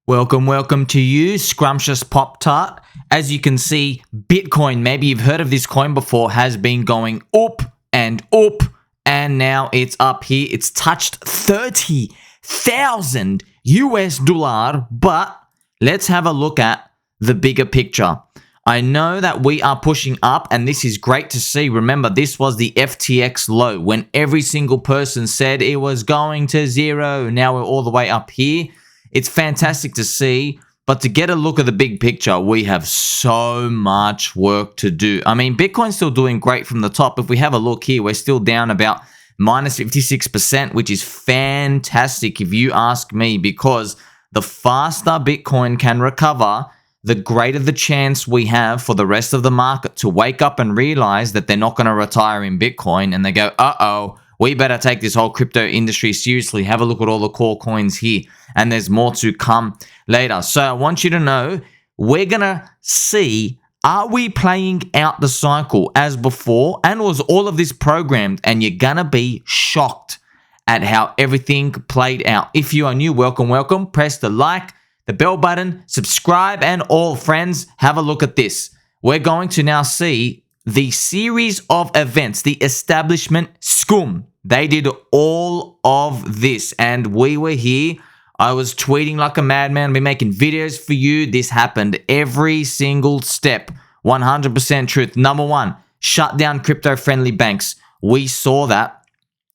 Welcome to you, Scrumptious Pop-Tart. As you can see, Bitcoin, maybe you've heard of this coin before, has been going up, and now it's up here. It's touched 30,000 US dollar, but let's have a look at the bigger picture. I know that we are pushing up, and this is great to see. Remember, this was the FTX low when every single person said it was going to zero. Now we're all the way up here. It's fantastic to see, but to get a look at the big picture, we have so much work to do. I mean, Bitcoin's still doing great from the top. If we have a look here, we're still down about minus 56%, which is fantastic if you ask me, because the faster Bitcoin can recover, the greater the chance we have for the rest of the market to wake up and realize that they're not going to retire in Bitcoin, and they go, uh-oh, we better take this whole crypto industry seriously. Have a look at all the core coins here. And there's more to come later. So I want you to know, we're going to see, are we playing out the cycle as before? And was all of this programmed? And you're going to be shocked at how everything played out. If you are new, welcome. Press the like, the bell button, subscribe, and all friends, have a look at this. We're going to now see the series of events, the establishment scum. They did all of this, and we were here. I was tweeting like a madman. I've been making videos for you. This happened every single step. 100% truth. Number one, shut down crypto-friendly banks. We saw that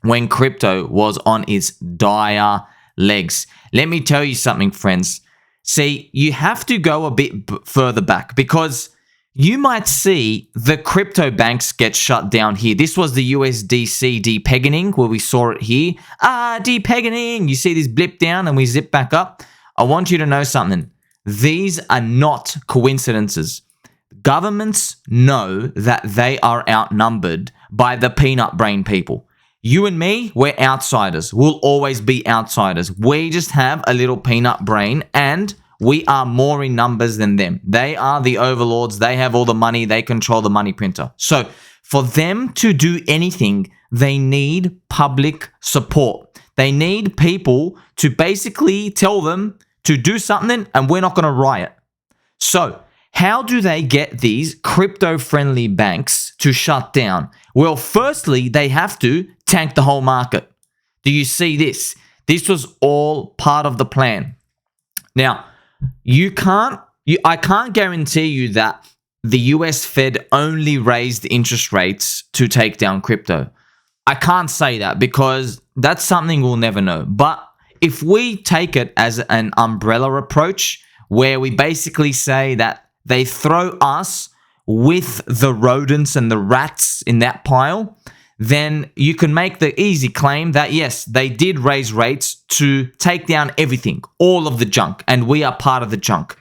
when crypto was on its dire legs. Let me tell you something, friends. See, you have to go a bit further back, because you might see the crypto banks get shut down here. This was the USDC depegging, where we saw it here. Depegging. You see this blip down and we zip back up. I want you to know something. These are not coincidences. Governments know that they are outnumbered by the peanut brain people. You and me, we're outsiders. We'll always be outsiders. We just have a little peanut brain, and we are more in numbers than them. They are the overlords. They have all the money. They control the money printer. So for them to do anything, they need public support. They need people to basically tell them to do something, and we're not going to riot. So how do they get these crypto-friendly banks to shut down? Well, firstly, they have to tank the whole market. Do you see this? This was all part of the plan. Now, I can't guarantee you that the US Fed only raised interest rates to take down crypto. I can't say that, because that's something we'll never know. But if we take it as an umbrella approach, where we basically say that they throw us with the rodents and the rats in that pile, then you can make the easy claim that yes, they did raise rates to take down everything, all of the junk, and we are part of the junk.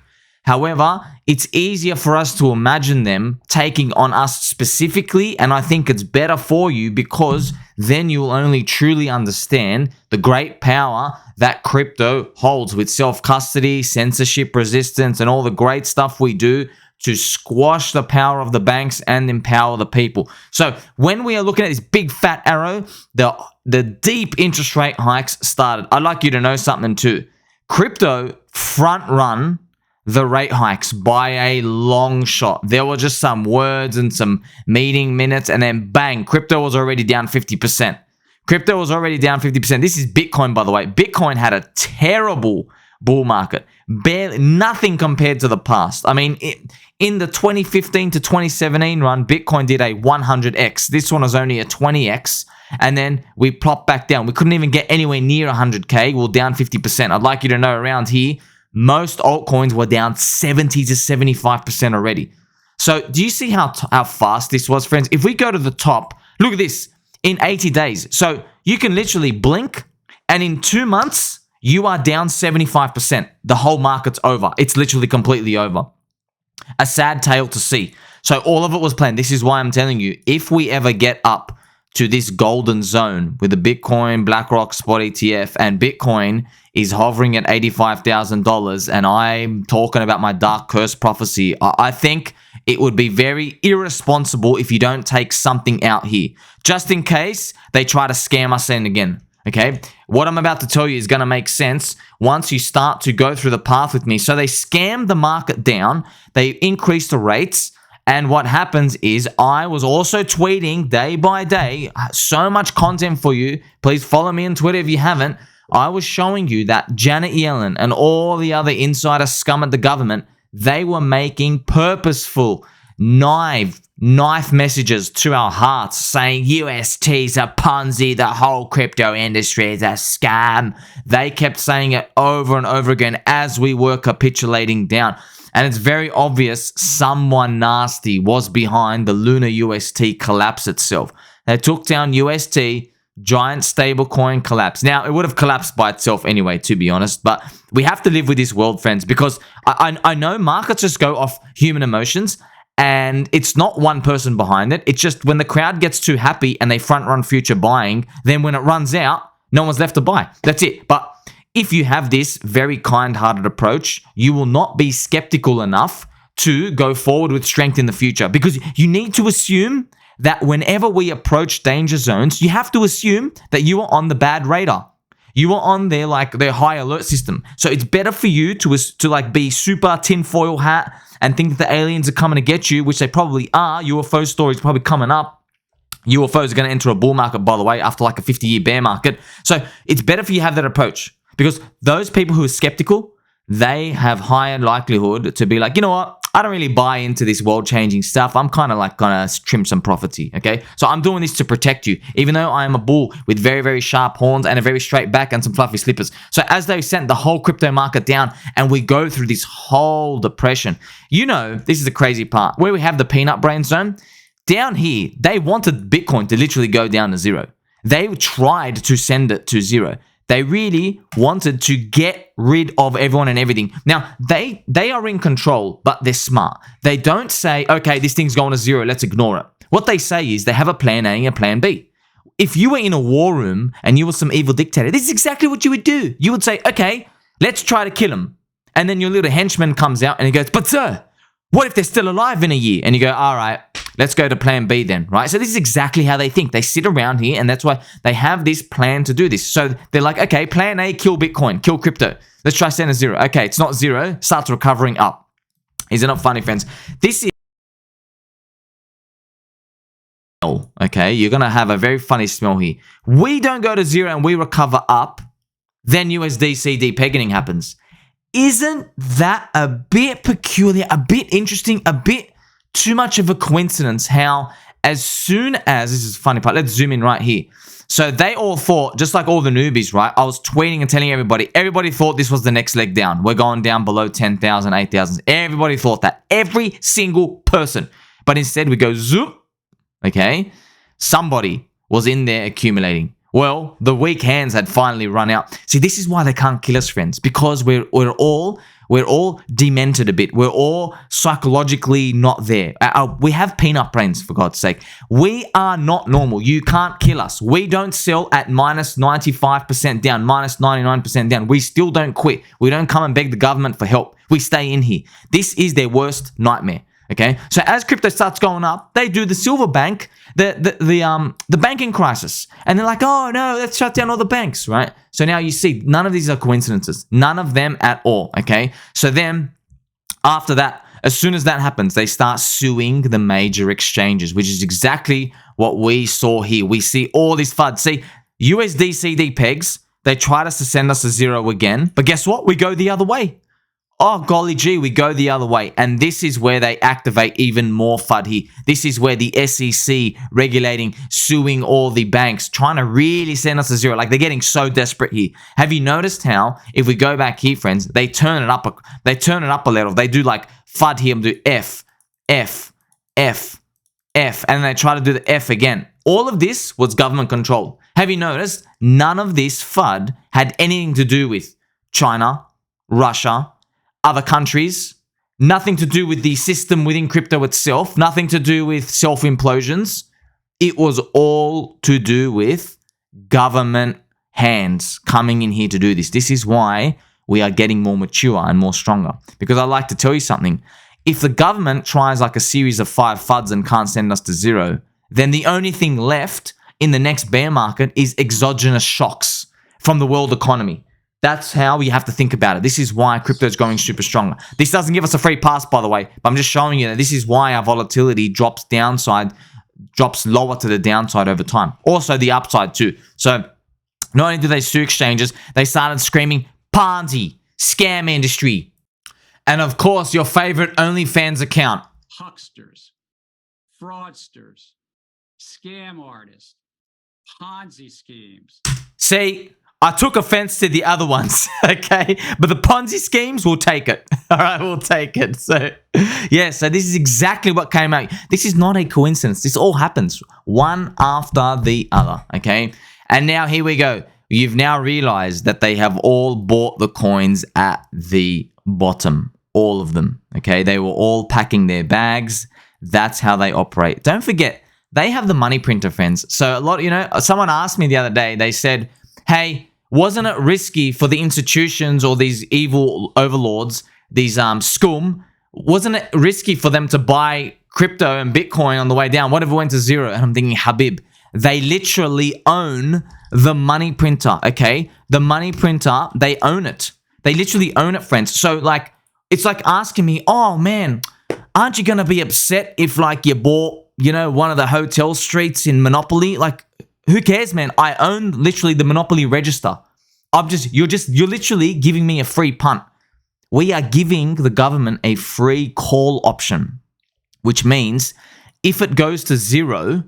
However, it's easier for us to imagine them taking on us specifically, and I think it's better for you, because then you'll only truly understand the great power that crypto holds with self-custody, censorship resistance, and all the great stuff we do to squash the power of the banks and empower the people. So when we are looking at this big fat arrow, the deep interest rate hikes started. I'd like you to know something too. Crypto front run the rate hikes by a long shot. There were just some words and some meeting minutes, and then bang, crypto was already down 50%. Crypto was already down 50%. This is Bitcoin, by the way. Bitcoin had a terrible bull market. Barely nothing compared to the past. I mean, in the 2015 to 2017 run, Bitcoin did a 100x. This one was only a 20x. And then we plopped back down. We couldn't even get anywhere near 100K. We're down 50%. I'd like you to know, around here, most altcoins were down 70 to 75% already. So do you see how fast this was, friends? If we go to the top, look at this. In 80 days. So you can literally blink, and in 2 months, you are down 75%. The whole market's over. It's literally completely over. A sad tale to see. So all of it was planned. This is why I'm telling you, if we ever get up to this golden zone with the Bitcoin, Blackrock spot ETF, and Bitcoin is hovering at $85,000, and I'm talking about my dark curse prophecy, I think it would be very irresponsible if you don't take something out here, just in case they try to scam us in again. Okay, What I'm about to tell you is going to make sense once you start to go through the path with me. So they scammed the market down. They increased the rates. And what happens is I was also tweeting day by day, so much content for you. Please follow me on Twitter if you haven't. I was showing you that Janet Yellen and all the other insider scum at the government, they were making purposeful knife messages to our hearts saying UST's a Ponzi, the whole crypto industry is a scam. They kept saying it over and over again as we were capitulating down. And it's very obvious someone nasty was behind the Luna UST collapse itself. They took down UST, giant stablecoin collapse. Now, it would have collapsed by itself anyway, to be honest, but we have to live with this world, friends, because I know markets just go off human emotions, and it's not one person behind it. It's just when the crowd gets too happy and they front run future buying, then when it runs out, no one's left to buy. That's it. But if you have this very kind-hearted approach, you will not be skeptical enough to go forward with strength in the future, because you need to assume that whenever we approach danger zones, you have to assume that you are on the bad radar. You are on their high alert system. So it's better for you to be super tinfoil hat and think that the aliens are coming to get you, which they probably are. UFO stories probably coming up. UFOs are going to enter a bull market, by the way, after like a 50-year bear market. So it's better for you to have that approach, because those people who are skeptical, they have higher likelihood to be like, you know what? I don't really buy into this world-changing stuff. I'm kind of like going to trim some profits here, okay? So I'm doing this to protect you, even though I am a bull with very, very sharp horns and a very straight back and some fluffy slippers. So as they sent the whole crypto market down and we go through this whole depression, you know, this is the crazy part. Where we have the peanut brain zone, down here, they wanted Bitcoin to literally go down to zero. They tried to send it to zero. They really wanted to get rid of everyone and everything. Now, they are in control, but they're smart. They don't say, okay, this thing's going to zero, let's ignore it. What they say is they have a plan A and a plan B. If you were in a war room and you were some evil dictator, this is exactly what you would do. You would say, okay, let's try to kill him. And then your little henchman comes out and he goes, but sir, what if they're still alive in a year? And you go, all right, let's go to plan B then, right? So this is exactly how they think. They sit around here, and that's why they have this plan to do this. So they're like, okay, plan A, kill Bitcoin, kill crypto. Let's try send a zero. Okay, it's not zero, starts recovering up. Is it not funny, friends? This is, okay, you're going to have a very funny smell here. We don't go to zero and we recover up, then USDCD pegging happens. Isn't that a bit peculiar, a bit interesting, a bit too much of a coincidence how as soon as, this is the funny part, let's zoom in right here. So they all thought, just like all the newbies, right? I was tweeting and telling everybody thought this was the next leg down. We're going down below 10,000, 8,000. Everybody thought that. Every single person. But instead we go zoom, okay? Somebody was in there accumulating. Well, the weak hands had finally run out. See, this is why they can't kill us, friends, because we're all demented a bit. We're all psychologically not there. We have peanut brains, for God's sake. We are not normal. You can't kill us. We don't sell at minus 95% down, minus 99% down. We still don't quit. We don't come and beg the government for help. We stay in here. This is their worst nightmare. Okay, so as crypto starts going up, they do the silver bank, the banking crisis, and they're like, oh no, let's shut down all the banks, right? So now you see, none of these are coincidences, none of them at all. Okay, so then after that, as soon as that happens, they start suing the major exchanges, which is exactly what we saw here. We see all this FUD. See, USDCD pegs, they tried us to send us a zero again, but guess what? We go the other way. Oh, golly gee, we go the other way. And this is where they activate even more FUD here. This is where the SEC regulating, suing all the banks, trying to really send us a zero. Like, they're getting so desperate here. Have you noticed how, if we go back here, friends, they turn it up a level. They do like FUD here and do F, F, F, F, and they try to do the F again. All of this was government control. Have you noticed? None of this FUD had anything to do with China, Russia, other countries, nothing to do with the system within crypto itself, nothing to do with self-implosions. It was all to do with government hands coming in here to do this. This is why we are getting more mature and more stronger. Because I like to tell you something. If the government tries like a series of 5 FUDs and can't send us to zero, then the only thing left in the next bear market is exogenous shocks from the world economy. That's how we have to think about it. This is why crypto is going super strong. This doesn't give us a free pass, by the way, but I'm just showing you that this is why our volatility drops lower to the downside over time. Also the upside too. So not only do they sue exchanges, they started screaming Ponzi, scam industry. And of course, your favorite OnlyFans account. Hucksters, fraudsters, scam artists, Ponzi schemes. See, I took offense to the other ones, okay? But the Ponzi schemes, we'll take it. All right, we'll take it. So, yeah, so this is exactly what came out. This is not a coincidence. This all happens one after the other, okay? And now here we go. You've now realized that they have all bought the coins at the bottom. All of them, okay? They were all packing their bags. That's how they operate. Don't forget, they have the money printer, friends. So someone asked me the other day, they said, hey, wasn't it risky for the institutions or these evil overlords, these scum, wasn't it risky for them to buy crypto and Bitcoin on the way down? What if it went to zero? And I'm thinking, Habib, they literally own the money printer, okay? The money printer, they own it. They literally own it, friends. So, like, it's like asking me, oh, man, aren't you going to be upset if, like, you bought, one of the hotel streets in Monopoly? Like, who cares, man? I own literally the Monopoly register. You're literally giving me a free punt. We are giving the government a free call option, which means if it goes to zero,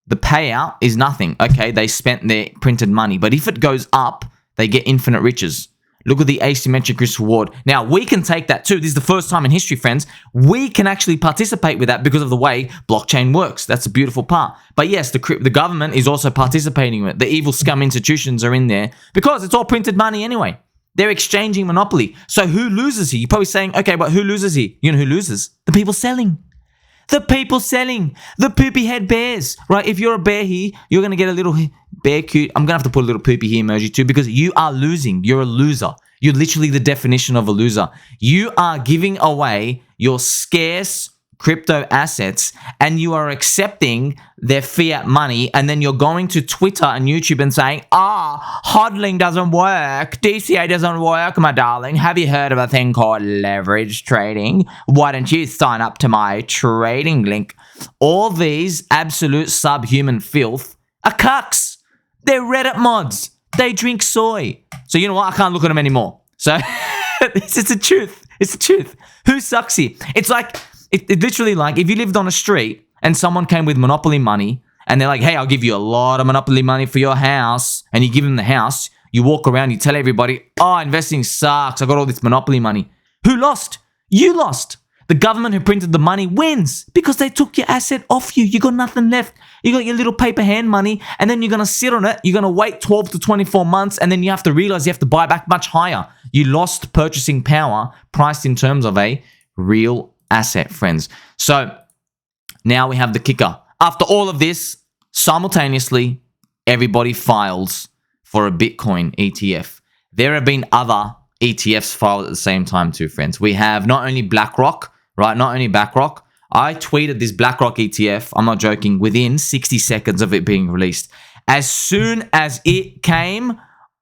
the payout is nothing. Okay, they spent their printed money. But if it goes up, they get infinite riches. Look at the asymmetric risk reward. Now, we can take that too. This is the first time in history, friends. We can actually participate with that because of the way blockchain works. That's a beautiful part. But yes, the government is also participating with it. The evil scum institutions are in there because it's all printed money anyway. They're exchanging monopoly. So who loses here? You're probably saying, okay, but who loses here? You know who loses? The people selling. The people selling. The poopy head bears, right? If you're a bear here, you're going to get a little bear cute. I'm going to have to put a little poopy here emoji too because you are losing. You're a loser. You're literally the definition of a loser. You are giving away your scarce crypto assets and you are accepting their fiat money, and then you're going to Twitter and YouTube and saying, hodling doesn't work. DCA doesn't work, my darling. Have you heard of a thing called leverage trading? Why don't you sign up to my trading link? All these absolute subhuman filth are cucks. They're Reddit mods. They drink soy. So you know what? I can't look at them anymore. So it's the truth. It's the truth. Who sucks here? It's like, it literally like if you lived on a street and someone came with Monopoly money and they're like, hey, I'll give you a lot of Monopoly money for your house. And you give them the house. You walk around, you tell everybody, investing sucks. I got all this Monopoly money. Who lost? You lost. The government who printed the money wins because they took your asset off you. You got nothing left. You got your little paper hand money and then you're going to sit on it. You're going to wait 12 to 24 months and then you have to realize you have to buy back much higher. You lost purchasing power priced in terms of a real asset, friends. So now we have the kicker. After all of this, simultaneously, everybody files for a Bitcoin ETF. There have been other ETFs filed at the same time too, friends. We have not only Blackrock, right? Not only Blackrock. I tweeted this Blackrock ETF, I'm not joking, within 60 seconds of it being released. As soon as it came,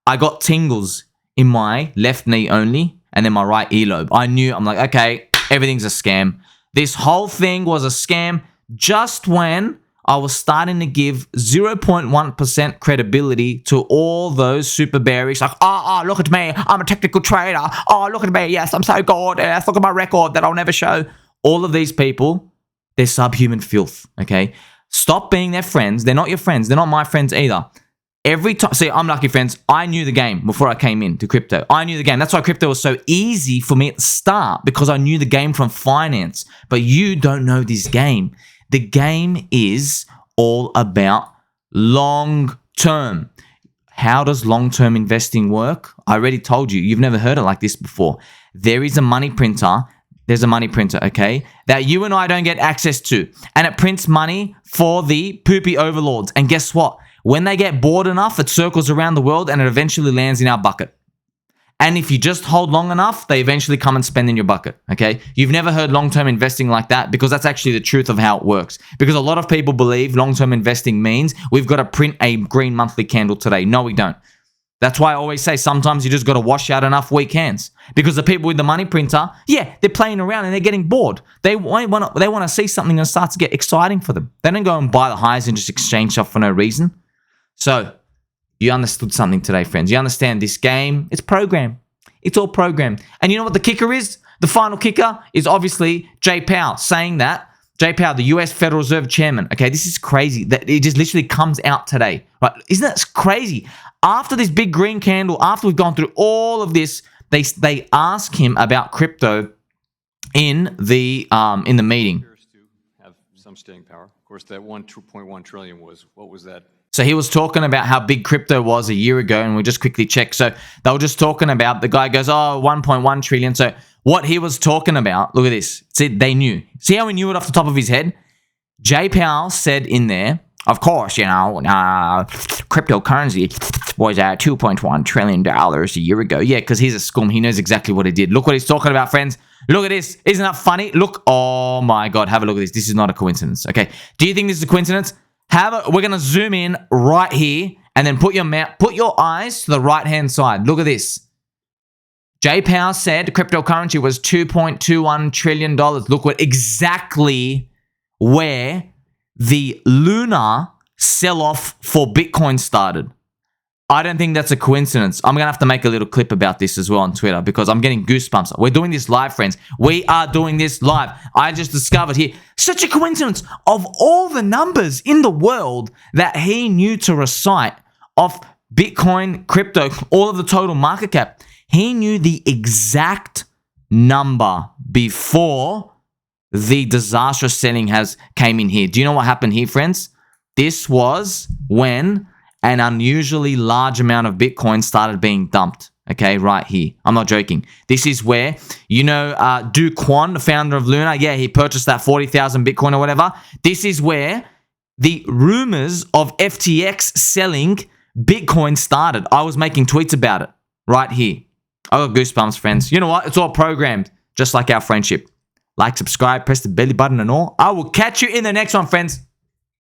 I got tingles in my left knee only and then my right earlobe. I'm like, okay, everything's a scam. This whole thing was a scam just when I was starting to give 0.1% credibility to all those super bearish, like, look at me, I'm a technical trader. Oh, look at me, yes, I'm so gorgeous. Look at my record that I'll never show. All of these people, they're subhuman filth, okay? Stop being their friends. They're not your friends. They're not my friends either. Every time, see, I'm lucky, friends. I knew the game before I came into crypto. I knew the game. That's why crypto was so easy for me at the start, because I knew the game from finance. But you don't know this game. The game is all about long term. How does long-term investing work? I already told you. You've never heard it like this before. There is a money printer. There's a money printer, okay, that you and I don't get access to. And it prints money for the poopy overlords. And guess what? When they get bored enough, it circles around the world and it eventually lands in our bucket. And if you just hold long enough, they eventually come and spend in your bucket, okay? You've never heard long-term investing like that, because that's actually the truth of how it works. Because a lot of people believe long-term investing means we've got to print a green monthly candle today. No, we don't. That's why I always say sometimes you just got to wash out enough weak hands. Because the people with the money printer, yeah, they're playing around and they're getting bored. They want to see something that starts to get exciting for them. They don't go and buy the highs and just exchange stuff for no reason. So you understood something today, friends. You understand this game, it's programmed. It's all programmed. And you know what the kicker is? The final kicker is obviously Jay Powell saying that. Jay Powell, the US Federal Reserve Chairman. Okay, this is crazy. That it just literally comes out today. Right? Isn't that crazy? After this big green candle, after we've gone through all of this, they ask him about crypto in the meeting. Appears to have some staying power. Of course, that 2.1 trillion was, what was that? So he was talking about how big crypto was a year ago, and we just quickly checked. So they were just talking about, the guy goes, 1.1 trillion. So what he was talking about, look at this. See, they knew. See how he knew it off the top of his head? Jay Powell said in there, of course, cryptocurrency was $2.1 trillion a year ago. Yeah, because he's a scum. He knows exactly what he did. Look what he's talking about, friends. Look at this. Isn't that funny? Look. Oh, my God. Have a look at this. This is not a coincidence. Okay. Do you think this is a coincidence? We're going to zoom in right here and then put your eyes to the right-hand side. Look at this. Jay Powell said cryptocurrency was $2.21 trillion. Look what exactly where the lunar sell-off for Bitcoin started. I don't think that's a coincidence. I'm going to have to make a little clip about this as well on Twitter because I'm getting goosebumps. We're doing this live, friends. We are doing this live. I just discovered here, such a coincidence of all the numbers in the world that he knew to recite of Bitcoin, crypto, all of the total market cap. He knew the exact number before the disastrous selling came in here. Do you know what happened here, friends? This was when an unusually large amount of Bitcoin started being dumped. Okay, right here. I'm not joking. This is where, Do Kwon, the founder of Luna, yeah, he purchased that 40,000 Bitcoin or whatever. This is where the rumors of FTX selling Bitcoin started. I was making tweets about it right here. I got goosebumps, friends. You know what? It's all programmed, just like our friendship. Like, subscribe, press the belly button and all. I will catch you in the next one, friends.